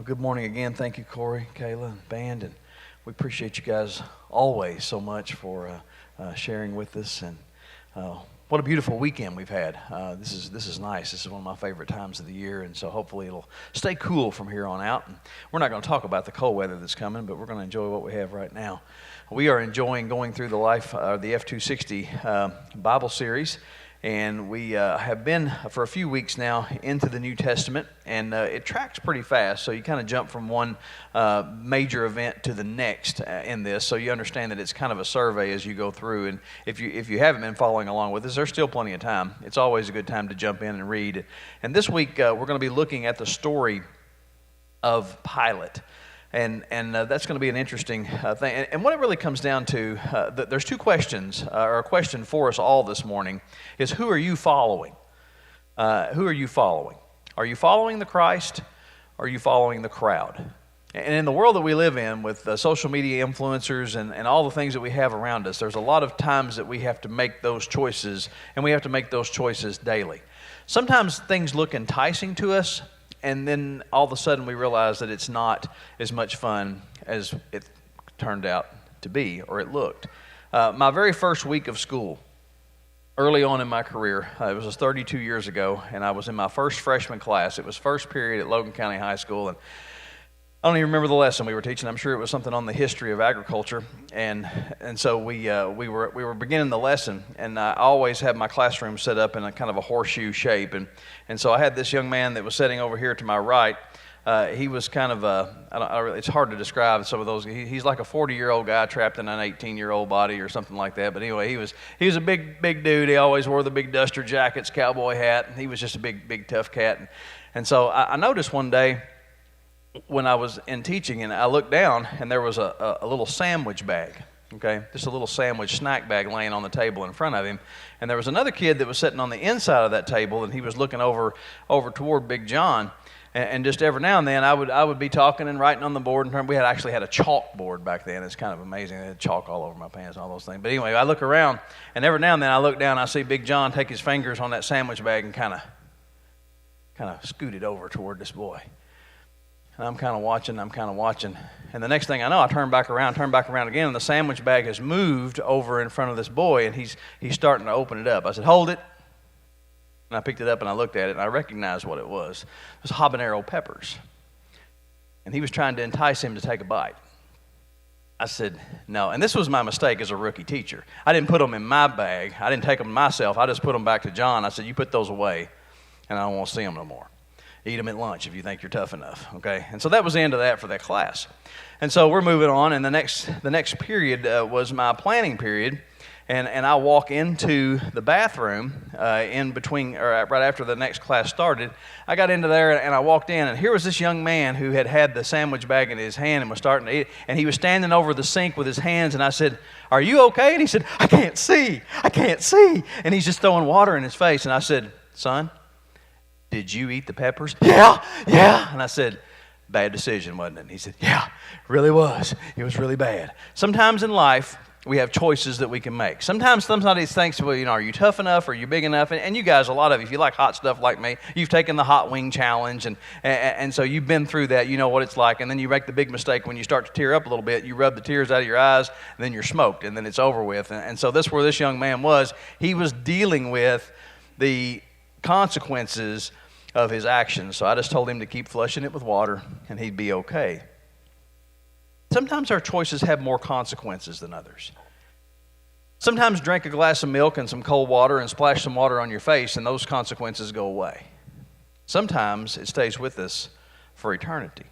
Good morning again. Thank you, Corey, Kayla, and band, and we appreciate you guys always so much for sharing with us. And what a beautiful weekend we've had. This is nice. This is one of my favorite times of the year, and so hopefully it'll stay cool from here on out. And we're not going to talk about the cold weather that's coming, but we're going to enjoy what we have right now. We are enjoying going through the F260 Bible series. And we have been for a few weeks now into the New Testament, and it tracks pretty fast. So you kind of jump from one major event to the next in this. So you understand that it's kind of a survey as you go through. And if you haven't been following along with us, there's still plenty of time. It's always a good time to jump in and read. And this week we're going to be looking at the story of Pilate. And that's going to be an interesting thing. And what it really comes down to, there's two questions, or a question for us all this morning, is who are you following? Who are you following? Are you following the Christ, or are you following the crowd? And in the world that we live in, with social media influencers and all the things that we have around us, there's a lot of times that we have to make those choices, and we have to make those choices daily. Sometimes things look enticing to us, and then all of a sudden we realize that it's not as much fun as it turned out to be, or it looked. My very first week of school, early on in my career, it was 32 years ago, and I was in my first freshman class. It was first period at Logan County High School, and I don't even remember the lesson we were teaching. I'm sure it was something on the history of agriculture, and so we were beginning the lesson, and I always had my classroom set up in a kind of a horseshoe shape, and so I had this young man that was sitting over here to my right. He was kind of it's hard to describe some of those. He's like a 40-year-old guy trapped in an 18-year-old body or something like that. But anyway, he was a big dude. He always wore the big duster jackets, cowboy hat. He was just a big tough cat, and so I noticed one day, when I was in teaching, and I looked down, and there was a little sandwich bag, okay? Just a little sandwich snack bag laying on the table in front of him. And there was another kid that was sitting on the inside of that table, and he was looking over toward Big John. And just every now and then, I would be talking and writing on the board. And we actually had a chalkboard back then. It's kind of amazing. They had chalk all over my pants and all those things. But anyway, I look around, and every now and then I look down, and I see Big John take his fingers on that sandwich bag and kind of scoot it over toward this boy. And I'm kind of watching, and the next thing I know, I turn back around again, and the sandwich bag has moved over in front of this boy, and he's starting to open it up. I said, "Hold it." And I picked it up, and I looked at it, and I recognized what it was. It was habanero peppers. And he was trying to entice him to take a bite. I said, "No." And this was my mistake as a rookie teacher. I didn't put them in my bag. I didn't take them myself. I just put them back to John. I said, "You put those away, and I don't want to see them no more. Eat them at lunch if you think you're tough enough," okay? And so that was the end of that for that class. And so we're moving on, and the next period was my planning period, and I walk into the bathroom in between, or right after the next class started. I got into there, and I walked in, and here was this young man who had the sandwich bag in his hand and was starting to eat, and he was standing over the sink with his hands, and I said, "Are you okay?" And he said, I can't see. And he's just throwing water in his face, and I said, "Son, did you eat the peppers?" Yeah. And I said, "Bad decision, wasn't it?" And he said, "Yeah, really was. It was really bad." Sometimes in life, we have choices that we can make. Sometimes somebody thinks, well, are you tough enough? Are you big enough? And you guys, a lot of you, if you like hot stuff like me, you've taken the hot wing challenge, and so you've been through that. You know what it's like. And then you make the big mistake when you start to tear up a little bit. You rub the tears out of your eyes, and then you're smoked, and then it's over with. And so this where this young man was. He was dealing with the consequences of his actions. So I just told him to keep flushing it with water, and he'd be okay. Sometimes our choices have more consequences than others. Sometimes drink a glass of milk and some cold water and splash some water on your face, and those consequences go away. Sometimes it stays with us for eternity.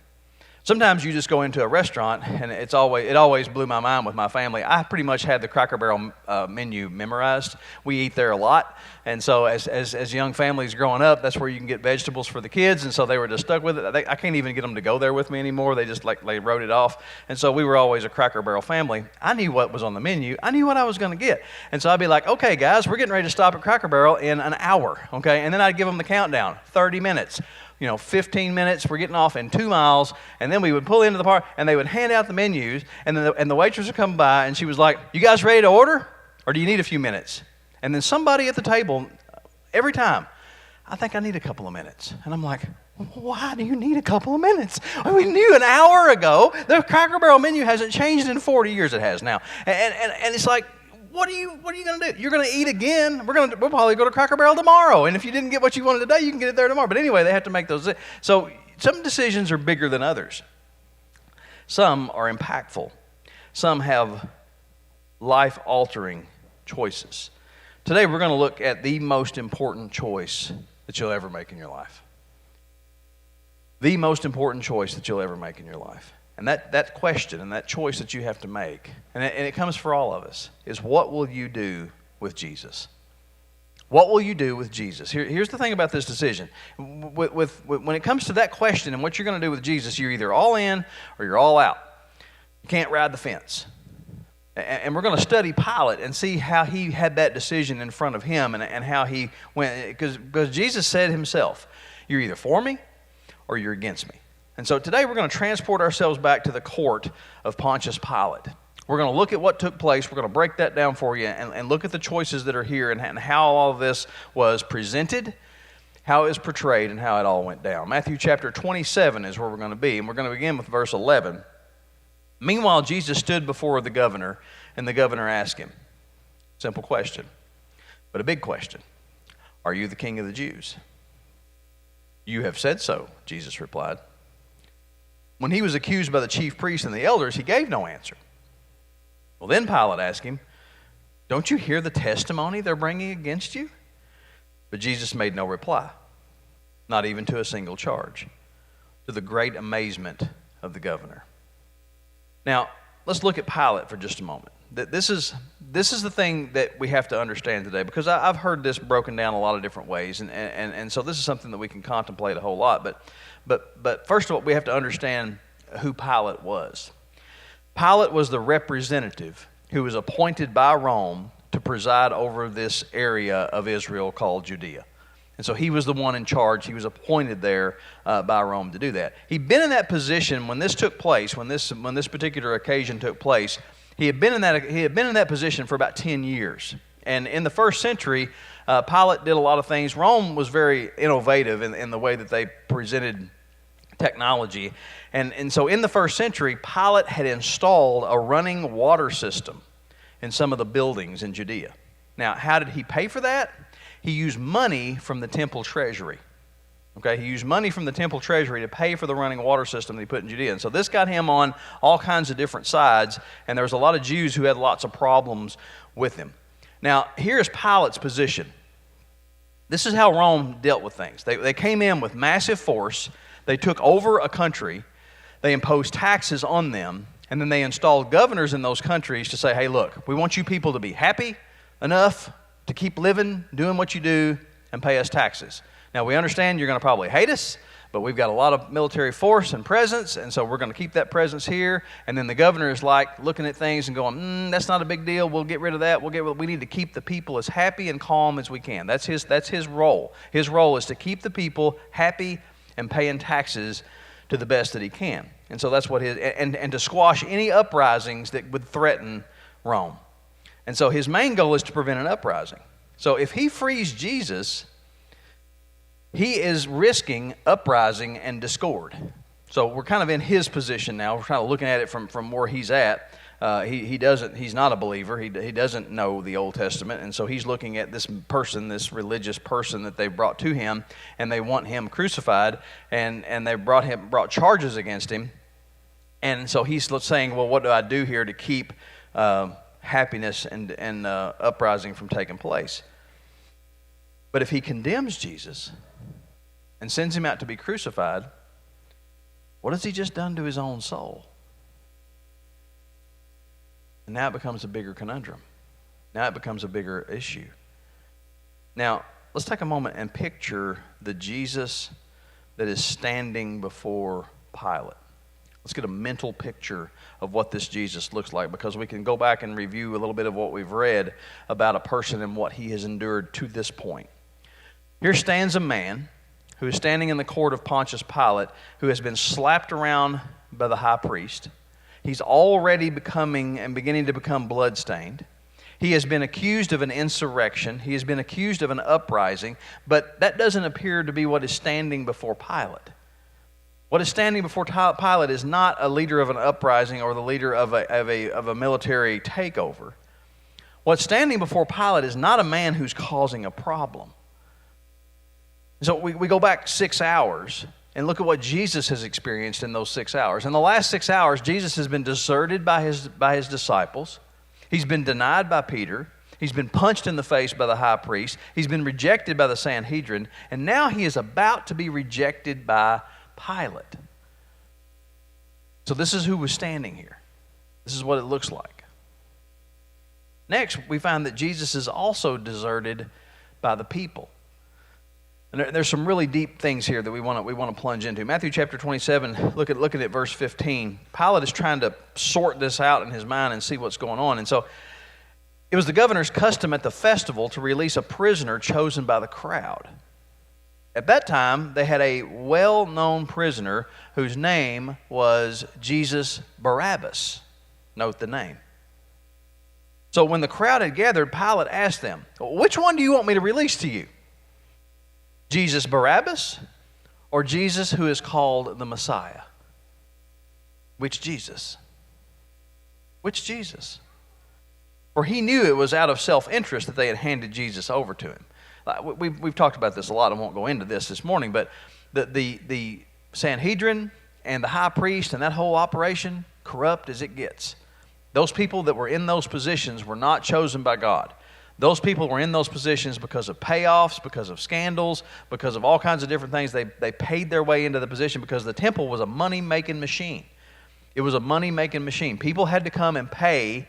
Sometimes you just go into a restaurant, and it always blew my mind with my family. I pretty much had the Cracker Barrel menu memorized. We eat there a lot, and so as young families growing up, that's where you can get vegetables for the kids, and so they were just stuck with it. I can't even get them to go there with me anymore. They just they wrote it off, and so we were always a Cracker Barrel family. I knew what was on the menu. I knew what I was going to get, and so I'd be like, "Okay, guys, we're getting ready to stop at Cracker Barrel in an hour," okay? And then I'd give them the countdown, 30 minutes. 15 minutes, we're getting off in 2 miles, and then we would pull into the park, and they would hand out the menus, and the waitress would come by, and she was like, "You guys ready to order, or do you need a few minutes?" And then somebody at the table, every time, "I think I need a couple of minutes." And I'm like, Why do you need a couple of minutes? We knew an hour ago the Cracker Barrel menu hasn't changed in 40 years. It has now. And it's like, what are you going to do? You're going to eat again. We'll probably go to Cracker Barrel tomorrow. And if you didn't get what you wanted today, you can get it there tomorrow. But anyway, they have to make those. So some decisions are bigger than others. Some are impactful. Some have life-altering choices. Today we're going to look at the most important choice that you'll ever make in your life. The most important choice that you'll ever make in your life. And that question and that choice that you have to make, and it comes for all of us, is what will you do with Jesus? What will you do with Jesus? Here's the thing about this decision. When it comes to that question and what you're going to do with Jesus, you're either all in or you're all out. You can't ride the fence. And we're going to study Pilate and see how he had that decision in front of him and how he went. Because Jesus said himself, you're either for me or you're against me. And so today we're going to transport ourselves back to the court of Pontius Pilate. We're going to look at what took place. We're going to break that down for you and look at the choices that are here and how all of this was presented, how it was portrayed, and how it all went down. Matthew chapter 27 is where we're going to be, and we're going to begin with verse 11. Meanwhile, Jesus stood before the governor, and the governor asked him, simple question, but a big question, are you the king of the Jews? You have said so, Jesus replied. When he was accused by the chief priests and the elders, he gave no answer. Well, then Pilate asked him, don't you hear the testimony they're bringing against you? But Jesus made no reply, not even to a single charge, to the great amazement of the governor. Now, let's look at Pilate for just a moment. This is the thing that we have to understand today, because I've heard this broken down a lot of different ways, and so this is something that we can contemplate a whole lot. But first of all, we have to understand who Pilate was. Pilate was the representative who was appointed by Rome to preside over this area of Israel called Judea. And so he was the one in charge. He was appointed there by Rome to do that. He'd been in that position when this took place, when this particular occasion took place. He had been in that position for about 10 years. And in the first century, Pilate did a lot of things. Rome was very innovative in the way that they presented technology. And so in the first century, Pilate had installed a running water system in some of the buildings in Judea. Now, how did he pay for that? He used money from the temple treasury. Okay, he used money from the temple treasury to pay for the running water system that he put in Judea. And so this got him on all kinds of different sides, and there was a lot of Jews who had lots of problems with him. Now, here's Pilate's position. This is how Rome dealt with things. They came in with massive force. They took over a country. They imposed taxes on them, and then they installed governors in those countries to say, hey, look, we want you people to be happy enough to keep living, doing what you do, and pay us taxes. Now, we understand you're going to probably hate us, but we've got a lot of military force and presence, and so we're going to keep that presence here. And then the governor is like looking at things and going, that's not a big deal. We'll get rid of that. We need to keep the people as happy and calm as we can. That's his role. His role is to keep the people happy and paying taxes to the best that he can. And so that's what and to squash any uprisings that would threaten Rome. And so his main goal is to prevent an uprising. So if he frees Jesus, he is risking uprising and discord. So we're kind of in his position now. We're kind of looking at it from where he's at. He's not a believer. He doesn't know the Old Testament. And so he's looking at this person, this religious person that they brought to him, and they want him crucified, and they brought charges against him. And so he's saying, well, what do I do here to keep happiness and uprising from taking place? But if he condemns Jesus and sends him out to be crucified, what has he just done to his own soul? And now it becomes a bigger conundrum. Now it becomes a bigger issue. Now, let's take a moment and picture the Jesus that is standing before Pilate. Let's get a mental picture of what this Jesus looks like, because we can go back and review a little bit of what we've read about a person and what he has endured to this point. Here stands a man who is standing in the court of Pontius Pilate, who has been slapped around by the high priest. He's already beginning to become bloodstained. He has been accused of an insurrection. He has been accused of an uprising, but that doesn't appear to be what is standing before Pilate. What is standing before Pilate is not a leader of an uprising or the leader of a military takeover. What's standing before Pilate is not a man who's causing a problem. So we go back 6 hours and look at what Jesus has experienced in those 6 hours. In the last 6 hours, Jesus has been deserted by his disciples. He's been denied by Peter. He's been punched in the face by the high priest. He's been rejected by the Sanhedrin. And now he is about to be rejected by Pilate. So this is who was standing here. This is what it looks like. Next, we find that Jesus is also deserted by the people. And there's some really deep things here that we want to plunge into. Matthew chapter 27, look at it, verse 15. Pilate is trying to sort this out in his mind and see what's going on. And so it was the governor's custom at the festival to release a prisoner chosen by the crowd. At that time, they had a well-known prisoner whose name was Jesus Barabbas. Note the name. So when the crowd had gathered, Pilate asked them, "Which one do you want me to release to you? Jesus Barabbas or Jesus who is called the Messiah?" Which Jesus? Which Jesus? For he knew it was out of self-interest that they had handed Jesus over to him. We've talked about this a lot. I won't go into this morning, but the Sanhedrin and the high priest and that whole operation, corrupt as it gets. Those people that were in those positions were not chosen by God. Those people were in those positions because of payoffs, because of scandals, because of all kinds of different things. They paid their way into the position because the temple was a money-making machine. It was a money-making machine. People had to come and pay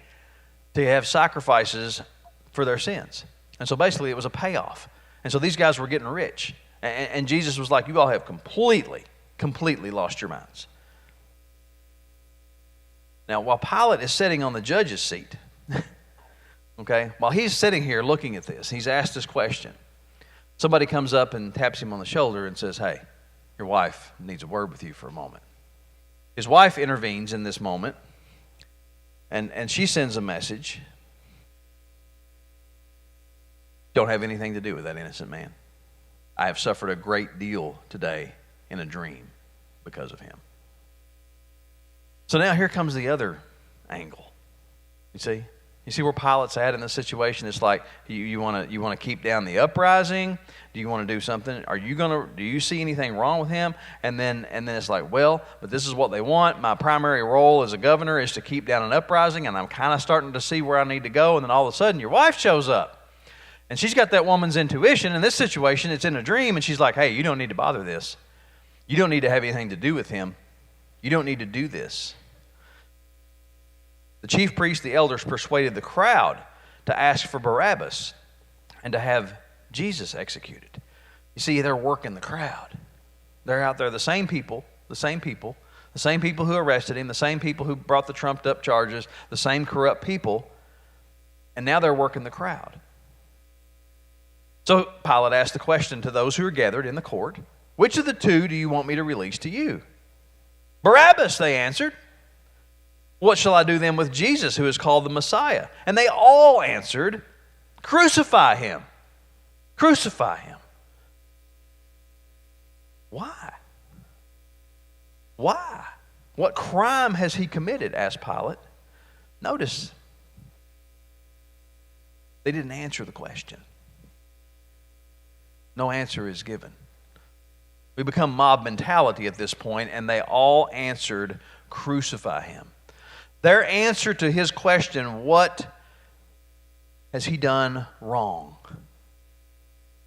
to have sacrifices for their sins. And so basically it was a payoff. And so these guys were getting rich. And Jesus was like, you all have completely lost your minds. Now, while Pilate is sitting on the judge's seat, okay, while he's sitting here looking at this, he's asked this question. Somebody comes up and taps him on the shoulder and says, "Hey, your wife needs a word with you for a moment." His wife intervenes in this moment, and she sends a message. Don't have anything to do with that innocent man. I have suffered a great deal today in a dream because of him. So now here comes the other angle. You see where Pilate's at in this situation? It's like, you want to keep down the uprising? Do you want to do something? Do you see anything wrong with him? And then it's like, well, but this is what they want. My primary role as a governor is to keep down an uprising, and I'm kind of starting to see where I need to go. And then all of a sudden, your wife shows up. And she's got that woman's intuition. In this situation, it's in a dream, and she's like, "Hey, you don't need to bother this. You don't need to have anything to do with him. You don't need to do this." The chief priests, the elders, persuaded the crowd to ask for Barabbas and to have Jesus executed. You see, they're working the crowd. They're out there, the same people who arrested him, the same people who brought the trumped up charges, the same corrupt people, and now they're working the crowd. So Pilate asked the question to those who were gathered in the court, "Which of the two do you want me to release to you?" "Barabbas," they answered. "What shall I do then with Jesus, who is called the Messiah?" And they all answered, "Crucify him. Crucify him." Why? Why? What crime has he committed? Asked Pilate. Notice, they didn't answer the question. No answer is given. We become mob mentality at this point, and they all answered, "Crucify him." Their answer to his question, "What has he done wrong?"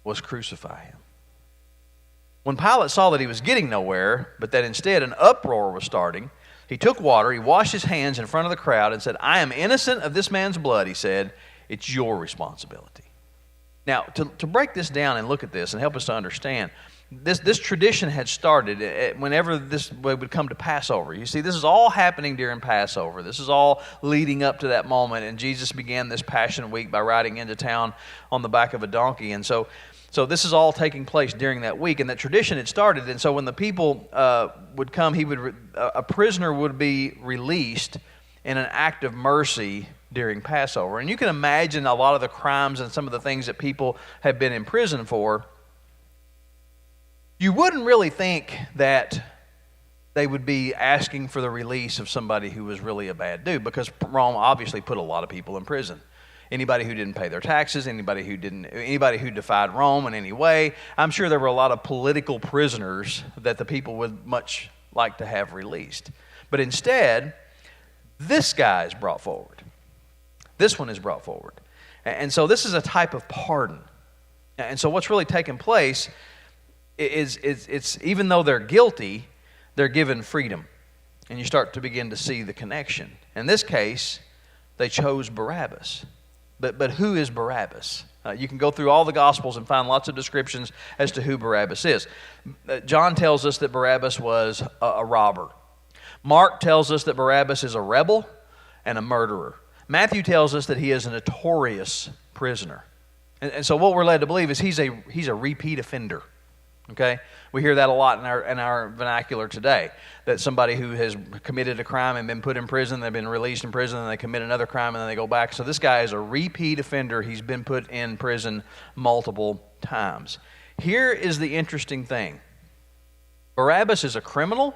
was crucify him. When Pilate saw that he was getting nowhere, but that instead an uproar was starting, he took water, he washed his hands in front of the crowd and said, "I am innocent of this man's blood," he said. "It's your responsibility." Now, to break this down and look at this and help us to understand, this tradition had started whenever this would come to Passover. You see, this is all happening during Passover. This is all leading up to that moment, and Jesus began this Passion Week by riding into town on the back of a donkey. And so this is all taking place during that week, and that tradition had started. And so when the people would come, a prisoner would be released in an act of mercy during Passover. And you can imagine a lot of the crimes and some of the things that people have been in prison for. You wouldn't really think that they would be asking for the release of somebody who was really a bad dude, because Rome obviously put a lot of people in prison. Anybody who didn't pay their taxes, anybody who defied Rome in any way. I'm sure there were a lot of political prisoners that the people would much like to have released. But instead, this guy is brought forward. This one is brought forward. And so this is a type of pardon. And so what's really taken place is it's even though they're guilty, they're given freedom. And you start to begin to see the connection. In this case, they chose Barabbas. But who is Barabbas? You can go through all the Gospels and find lots of descriptions as to who Barabbas is. John tells us that Barabbas was a robber. Mark tells us that Barabbas is a rebel and a murderer. Matthew tells us that he is a notorious prisoner. And so what we're led to believe is he's a repeat offender. Okay? We hear that a lot in our vernacular today, that somebody who has committed a crime and been put in prison, they've been released in prison, and they commit another crime, and then they go back. So this guy is a repeat offender. He's been put in prison multiple times. Here is the interesting thing. Barabbas is a criminal,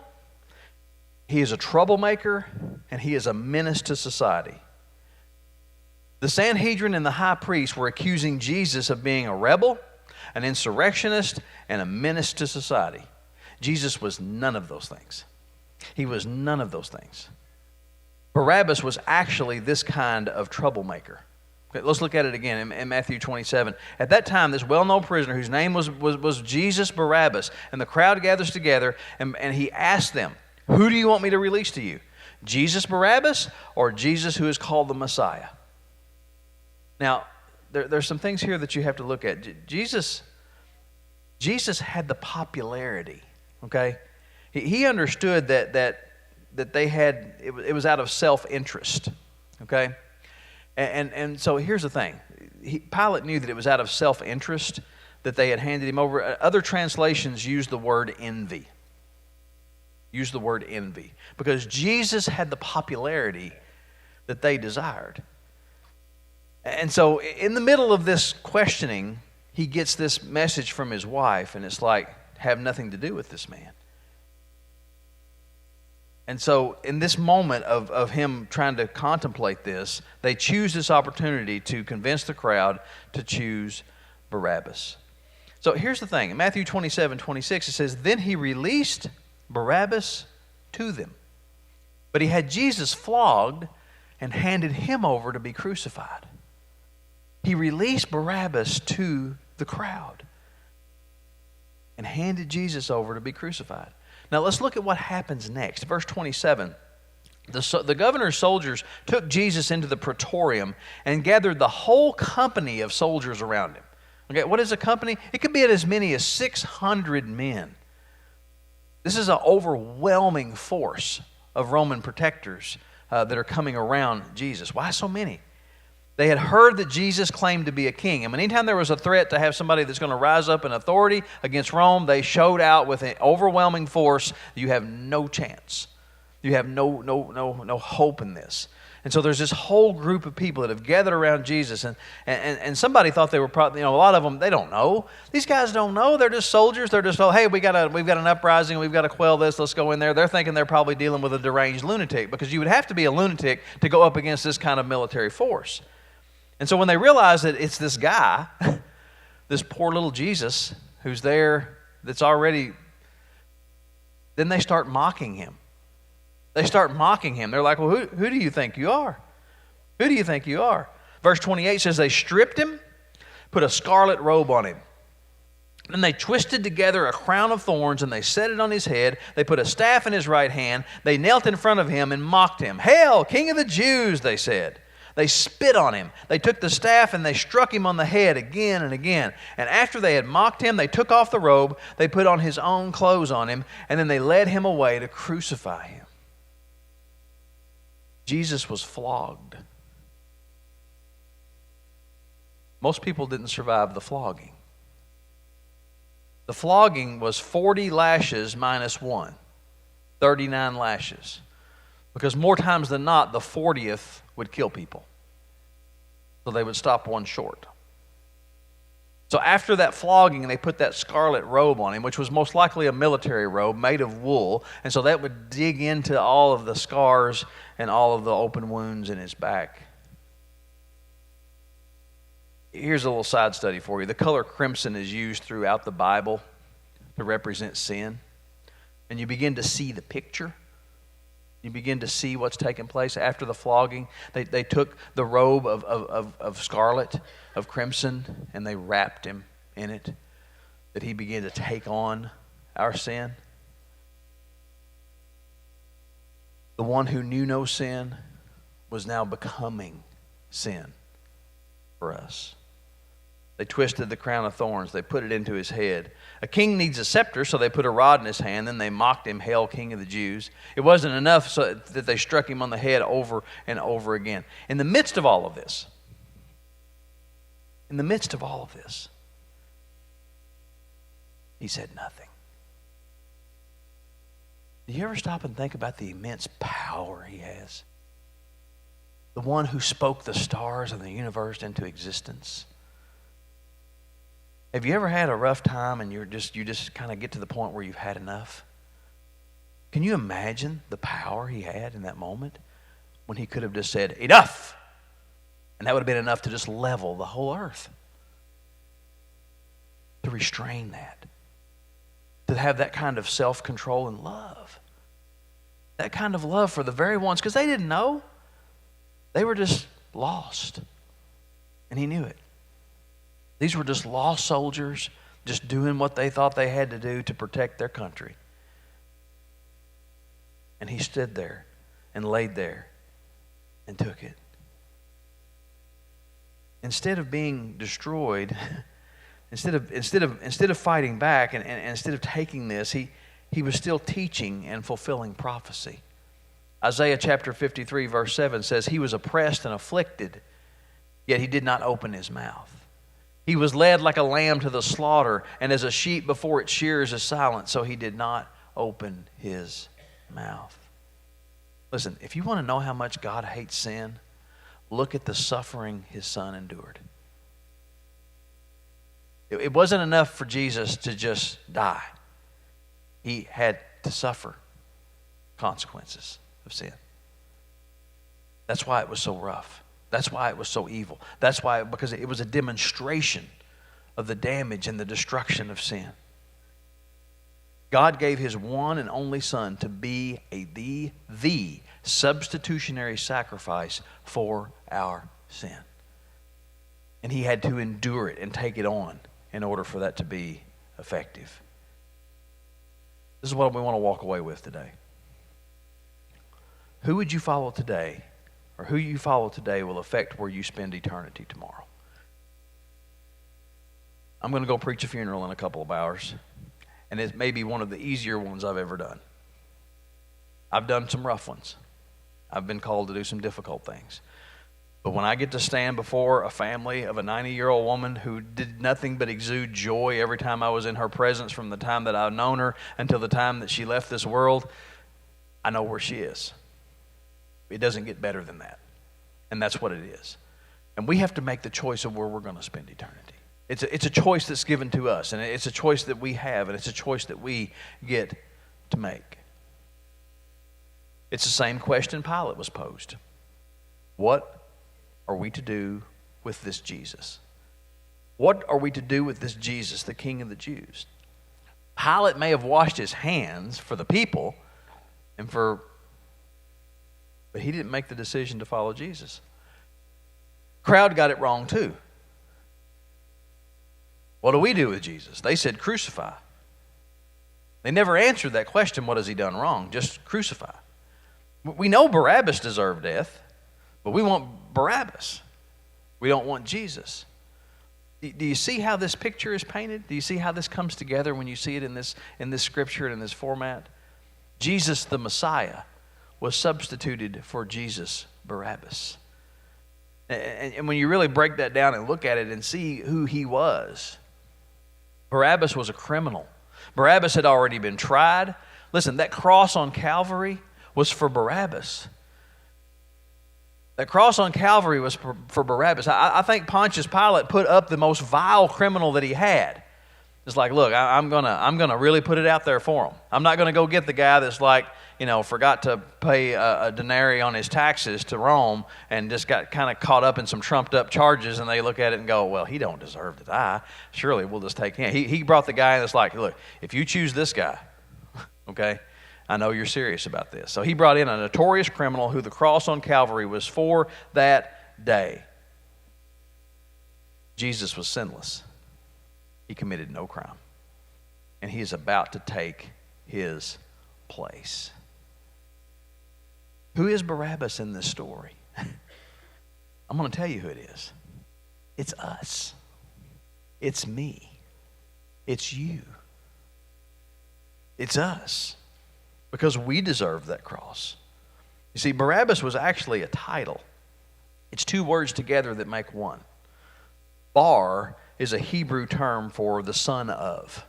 he is a troublemaker, and he is a menace to society. The Sanhedrin and the high priest were accusing Jesus of being a rebel, an insurrectionist, and a menace to society. Jesus was none of those things. He was none of those things. Barabbas was actually this kind of troublemaker. Okay, let's look at it again in Matthew 27. At that time, this well-known prisoner, whose name was Jesus Barabbas, and the crowd gathers together, and he asked them, "Who do you want me to release to you? Jesus Barabbas or Jesus who is called the Messiah?" Now, there's some things here that you have to look at. Jesus had the popularity, okay? He understood that they had, it was out of self-interest, okay? And so here's the thing. Pilate knew that it was out of self-interest that they had handed him over. Other translations use the word envy. Use the word envy. Because Jesus had the popularity that they desired. And so in the middle of this questioning, he gets this message from his wife, and it's like, have nothing to do with this man. And so in this moment of him trying to contemplate this, they choose this opportunity to convince the crowd to choose Barabbas. So here's the thing. In Matthew 27:26, it says, "Then he released Barabbas to them. But he had Jesus flogged and handed him over to be crucified." He released Barabbas to the crowd and handed Jesus over to be crucified. Now let's look at what happens next. Verse 27. The governor's soldiers took Jesus into the praetorium and gathered the whole company of soldiers around him. Okay, what is a company? It could be as many as 600 men. This is an overwhelming force of Roman protectors that are coming around Jesus. Why so many? They had heard that Jesus claimed to be a king. And anytime there was a threat to have somebody that's going to rise up in authority against Rome, they showed out with an overwhelming force. You have no chance. You have no hope in this. And so there's this whole group of people that have gathered around Jesus. And somebody thought they were probably, a lot of them, they don't know. These guys don't know. They're just soldiers. They're just, hey, we've got an uprising. We've got to quell this. Let's go in there. They're thinking they're probably dealing with a deranged lunatic, because you would have to be a lunatic to go up against this kind of military force. And so when they realize that it's this guy, this poor little Jesus who's there, that's already, then they start mocking him. They start mocking him. They're like, well, who do you think you are? Who do you think you are? Verse 28 says they stripped him, put a scarlet robe on him. Then they twisted together a crown of thorns and they set it on his head. They put a staff in his right hand. They knelt in front of him and mocked him. "Hail, King of the Jews," they said. They spit on him. They took the staff and they struck him on the head again and again. And after they had mocked him, they took off the robe. They put on his own clothes on him. And then they led him away to crucify him. Jesus was flogged. Most people didn't survive the flogging. The flogging was 40 lashes minus 1. 39 lashes. Because more times than not, the 40th would kill people. so they would stop one short. So after that flogging, they put that scarlet robe on him, which was most likely a military robe made of wool. And so that would dig into all of the scars and all of the open wounds in his back. Here's a little side study for you. The color crimson is used throughout the Bible to represent sin. And you begin to see the picture. You begin to see what's taking place after the flogging. They took the robe of scarlet, of crimson, and they wrapped him in it, that he began to take on our sin. The one who knew no sin was now becoming sin for us. They twisted the crown of thorns. They put it into his head. A king needs a scepter, so they put a rod in his hand. Then they mocked him, "Hail, King of the Jews." It wasn't enough so that they struck him on the head over and over again. In the midst of all of this, he said nothing. Do you ever stop and think about the immense power he has? The one who spoke the stars and the universe into existence. Have you ever had a rough time and you just kind of get to the point where you've had enough? Can you imagine the power he had in that moment when he could have just said, "Enough!" And that would have been enough to just level the whole earth. To restrain that. To have that kind of self-control and love. That kind of love for the very ones, because they didn't know. They were just lost. And he knew it. These were just lost soldiers, just doing what they thought they had to do to protect their country. And he stood there and laid there and took it. Instead of being destroyed, instead of fighting back and instead of taking this, he was still teaching and fulfilling prophecy. Isaiah chapter 53 verse 7 says, "He was oppressed and afflicted, yet he did not open his mouth. He was led like a lamb to the slaughter, and as a sheep before its shears is silent, so he did not open his mouth." Listen, if you want to know how much God hates sin, look at the suffering his son endured. It wasn't enough for Jesus to just die. He had to suffer consequences of sin. That's why it was so rough. That's why it was so evil. That's why, because it was a demonstration of the damage and the destruction of sin. God gave his one and only Son to be the substitutionary sacrifice for our sin. And he had to endure it and take it on in order for that to be effective. This is what we want to walk away with today. Who would you follow today, or who you follow today will affect where you spend eternity tomorrow? I'm going to go preach a funeral in a couple of hours, and it may be one of the easier ones I've ever done. I've done some rough ones. I've been called to do some difficult things. But when I get to stand before a family of a 90-year-old woman who did nothing but exude joy every time I was in her presence from the time that I've known her until the time that she left this world, I know where she is. It doesn't get better than that. And that's what it is. And we have to make the choice of where we're going to spend eternity. It's a choice that's given to us, and it's a choice that we have, and it's a choice that we get to make. It's the same question Pilate was posed. What are we to do with this Jesus? What are we to do with this Jesus, the King of the Jews? Pilate may have washed his hands for the people, but he didn't make the decision to follow Jesus. Crowd got it wrong too. What do we do with Jesus? They said crucify. They never answered that question, what has he done wrong? Just crucify. We know Barabbas deserved death, but we want Barabbas. We don't want Jesus. Do you see how this picture is painted? Do you see how this comes together when you see it in this scripture and in this format? Jesus the Messiah was substituted for Jesus Barabbas. And when you really break that down and look at it and see who he was, Barabbas was a criminal. Barabbas had already been tried. Listen, that cross on Calvary was for Barabbas. That cross on Calvary was for Barabbas. I think Pontius Pilate put up the most vile criminal that he had. It's like, look, I'm gonna really put it out there for him. I'm not gonna go get the guy that's like, forgot to pay a denarii on his taxes to Rome and just got kind of caught up in some trumped up charges, and they look at it and go, well, he don't deserve to die. Surely we'll just take him. He brought the guy that's like, look, if you choose this guy, okay, I know you're serious about this. So he brought in a notorious criminal who the cross on Calvary was for that day. Jesus was sinless. He committed no crime. And he is about to take his place. Who is Barabbas in this story? I'm going to tell you who it is. It's us. It's me. It's you. It's us. Because we deserve that cross. You see, Barabbas was actually a title. It's two words together that make one. Bar is a Hebrew term for the son of.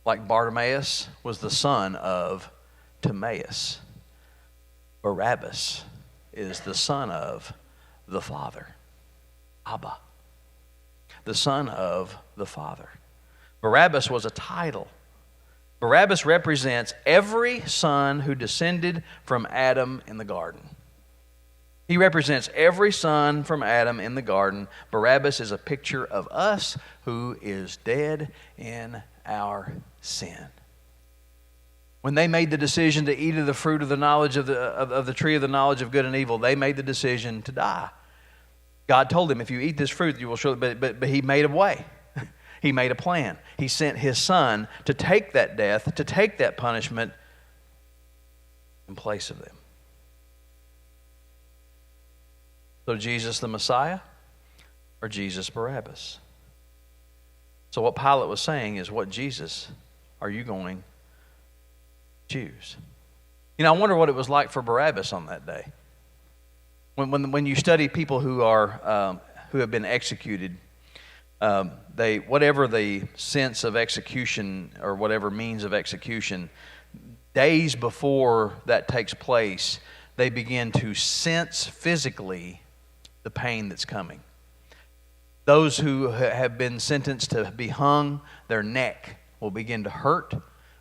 Like Bartimaeus was the son of Timaeus. Barabbas is the son of the Father. Abba. The son of the Father. Barabbas was a title. Barabbas represents every son who descended from Adam in the garden. He represents every son from Adam in the garden. Barabbas is a picture of us who is dead in our sin. When they made the decision to eat of the fruit of the knowledge of the tree of the knowledge of good and evil, they made the decision to die. God told them, if you eat this fruit, you will surely, but he made a way. He made a plan. He sent his son to take that death, to take that punishment in place of them. So Jesus the Messiah or Jesus Barabbas? So what Pilate was saying is, what Jesus are you going to choose? I wonder what it was like for Barabbas on that day. When you study people who have been executed, whatever the sense of execution or whatever means of execution, days before that takes place, they begin to sense physically the pain that's coming. Those who have been sentenced to be hung, their neck will begin to hurt.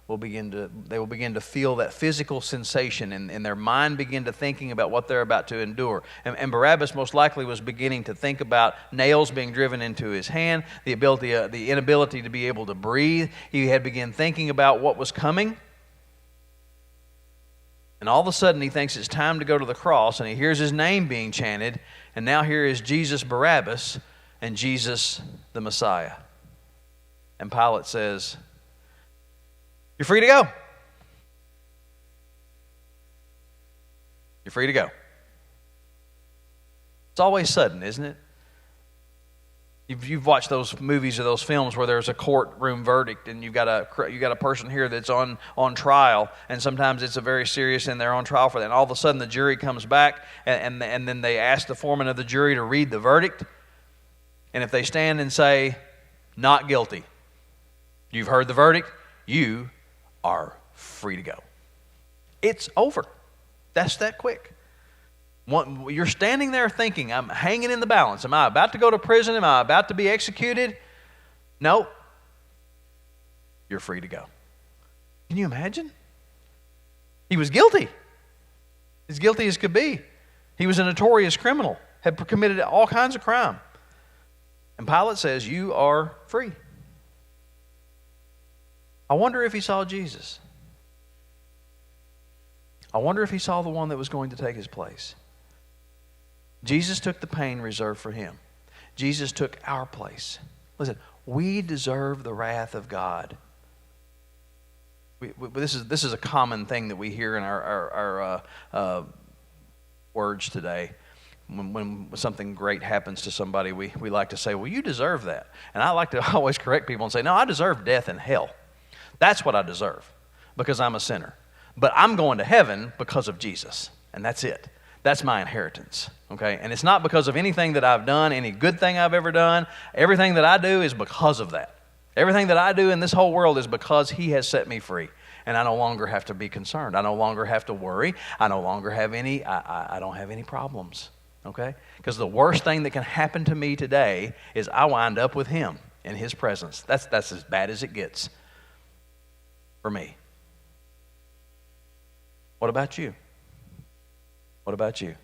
They will begin to feel that physical sensation, and their mind begin to thinking about what they're about to endure. And Barabbas most likely was beginning to think about nails being driven into his hand, the inability to be able to breathe. He had begun thinking about what was coming. And all of a sudden he thinks it's time to go to the cross, and he hears his name being chanted, and now here is Jesus Barabbas and Jesus the Messiah. And Pilate says, you're free to go. You're free to go. It's always sudden, isn't it? You've watched those movies or those films where there's a courtroom verdict and you've got a person here that's on trial, and sometimes it's a very serious and they're on trial for that. And all of a sudden the jury comes back and then they ask the foreman of the jury to read the verdict. And if they stand and say, not guilty, you've heard the verdict, you are free to go. It's over. That's that quick. You're standing there thinking, I'm hanging in the balance. Am I about to go to prison? Am I about to be executed? No. You're free to go. Can you imagine? He was guilty. As guilty as could be. He was a notorious criminal, had committed all kinds of crime. And Pilate says, you are free. I wonder if he saw Jesus. I wonder if he saw the one that was going to take his place. Jesus took the pain reserved for him. Jesus took our place. Listen, we deserve the wrath of God. This is a common thing that we hear in our words today. When something great happens to somebody, we like to say, well, you deserve that. And I like to always correct people and say, no, I deserve death in hell. That's what I deserve because I'm a sinner. But I'm going to heaven because of Jesus, and that's it. That's my inheritance, okay? And it's not because of anything that I've done, any good thing I've ever done. Everything that I do is because of that. Everything that I do in this whole world is because he has set me free. and I no longer have to be concerned. I no longer have to worry. I no longer have I don't have any problems, okay? Because the worst thing that can happen to me today is I wind up with him in his presence. That's as bad as it gets for me. What about you? What about you?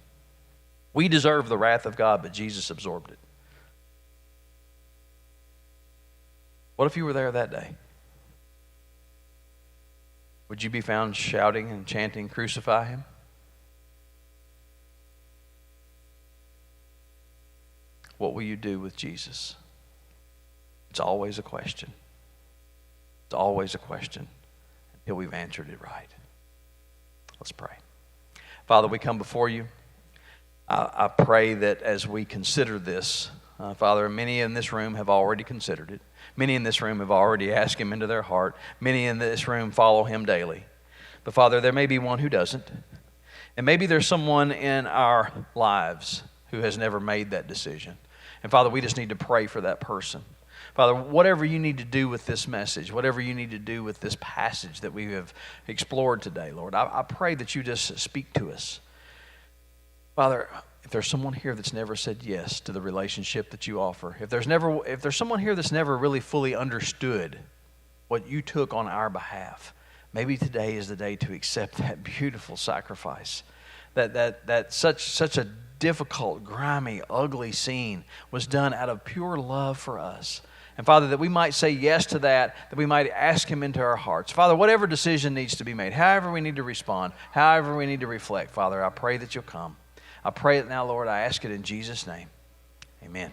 We deserve the wrath of God, but Jesus absorbed it. What if you were there that day? Would you be found shouting and chanting, "Crucify him"? What will you do with Jesus? It's always a question. It's always a question until we've answered it right. Let's pray. Father, we come before you. I pray that as we consider this, Father, many in this room have already considered it. Many in this room have already asked him into their heart. Many in this room follow him daily. But Father, there may be one who doesn't. And maybe there's someone in our lives who has never made that decision. And Father, we just need to pray for that person. Father, whatever you need to do with this message, whatever you need to do with this passage that we have explored today, Lord, I pray that you just speak to us. Father, if there's someone here that's never said yes to the relationship that you offer, if there's someone here that's never really fully understood what you took on our behalf, maybe today is the day to accept that beautiful sacrifice. That such a difficult, grimy, ugly scene was done out of pure love for us. And Father, that we might say yes to that we might ask him into our hearts. Father, whatever decision needs to be made, however we need to respond, however we need to reflect, Father, I pray that you'll come. I pray it now, Lord. I ask it in Jesus' name. Amen.